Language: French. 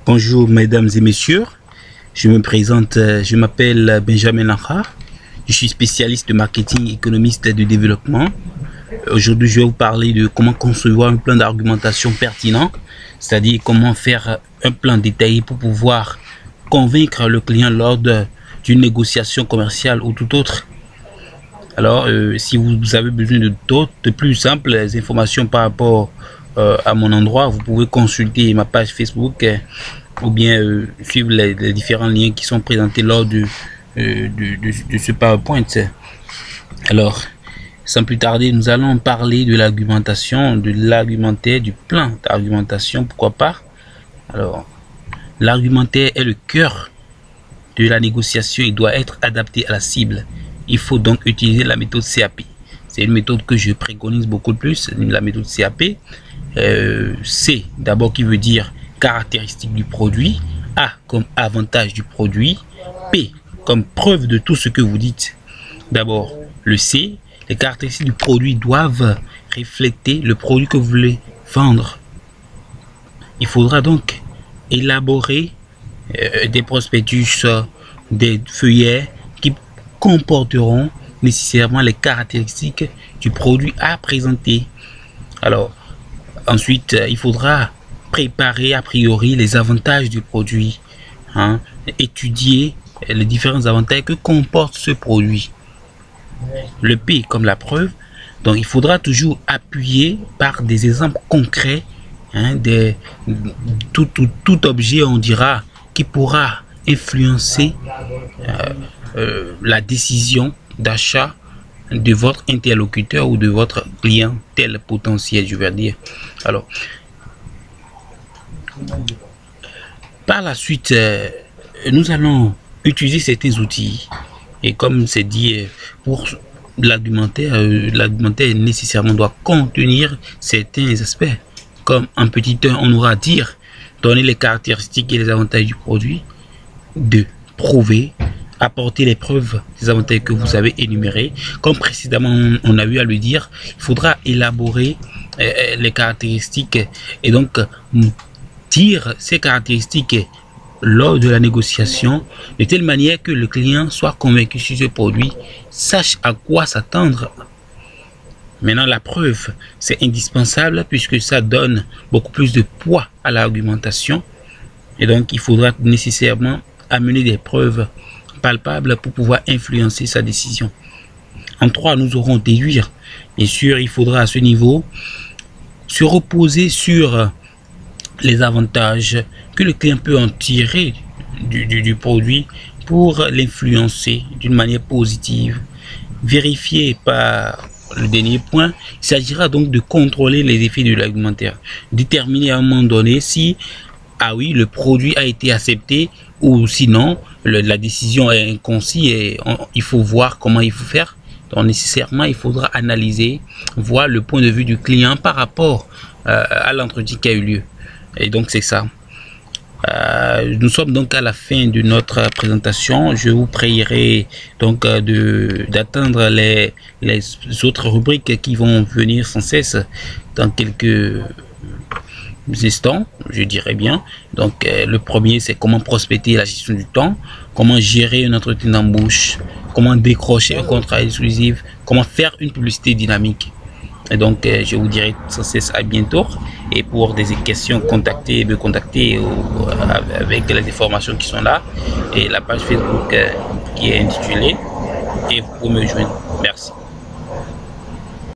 Bonjour mesdames et messieurs, je me présente, je m'appelle Benjamin Lanka, je suis spécialiste de marketing, économiste et de développement. Aujourd'hui je vais vous parler de comment concevoir un plan d'argumentation pertinent, c'est-à-dire comment faire un plan détaillé pour pouvoir convaincre le client lors d'une négociation commerciale ou tout autre. Alors si vous avez besoin de plus simples informations par rapport à mon endroit, vous pouvez consulter ma page Facebook ou bien suivre les différents liens qui sont présentés lors de ce PowerPoint. Alors, sans plus tarder, nous allons parler de l'argumentation, de l'argumentaire, du plan d'argumentation, pourquoi pas. Alors, l'argumentaire est le cœur de la négociation, il doit être adapté à la cible. Il faut donc utiliser la méthode CAP. C'est une méthode que je préconise beaucoup plus, la méthode CAP. C d'abord qui veut dire caractéristiques du produit, A comme avantage du produit, P comme preuve de tout ce que vous dites. D'abord le C, les caractéristiques du produit doivent refléter le produit que vous voulez vendre. Il faudra donc élaborer des prospectus, des feuillets qui comporteront nécessairement les caractéristiques du produit à présenter. Alors ensuite, il faudra préparer a priori les avantages du produit, étudier les différents avantages que comporte ce produit. Le P comme la preuve, donc il faudra toujours appuyer par des exemples concrets, tout objet, on dira, qui pourra influencer la décision d'achat de votre interlocuteur ou de votre clientèle potentiel, je vais dire. Alors, par la suite, nous allons utiliser certains outils et comme c'est dit, pour l'argumentaire, l'argumentaire nécessairement doit contenir certains aspects. Comme en petit 1, on aura à dire donner les caractéristiques et les avantages du produit. 2. Prouver, apporter les preuves des avantages que vous avez énumérés. Comme précédemment on a eu à le dire, il faudra élaborer les caractéristiques et donc dire ces caractéristiques lors de la négociation de telle manière que le client soit convaincu sur ce produit, sache à quoi s'attendre. Maintenant la preuve, c'est indispensable puisque ça donne beaucoup plus de poids à l'argumentation et donc il faudra nécessairement amener des preuves palpable pour pouvoir influencer sa décision. En 3, nous aurons déduire. Bien sûr, il faudra à ce niveau se reposer sur les avantages que le client peut en tirer du produit pour l'influencer d'une manière positive. Vérifier par le dernier point, il s'agira donc de contrôler les effets de l'argumentaire. Déterminer à un moment donné si, ah oui, le produit a été accepté ou sinon la décision est inconcise et il faut voir comment il faut faire. Donc nécessairement il faudra analyser, voir le point de vue du client par rapport à l'entretien qui a eu lieu. Et donc c'est ça. Nous sommes donc à la fin de notre présentation. Je vous prierai donc d'attendre les autres rubriques qui vont venir sans cesse dans quelques instants, je dirais bien. Donc le premier, c'est comment prospecter, la gestion du temps, comment gérer un entretien d'embauche, comment décrocher un contrat exclusif, comment faire une publicité dynamique. Et donc je vous dirai sans cesse à bientôt. Et pour des questions, me contacter avec les informations qui sont là et la page Facebook qui est intitulée et vous pouvez me joindre. Merci.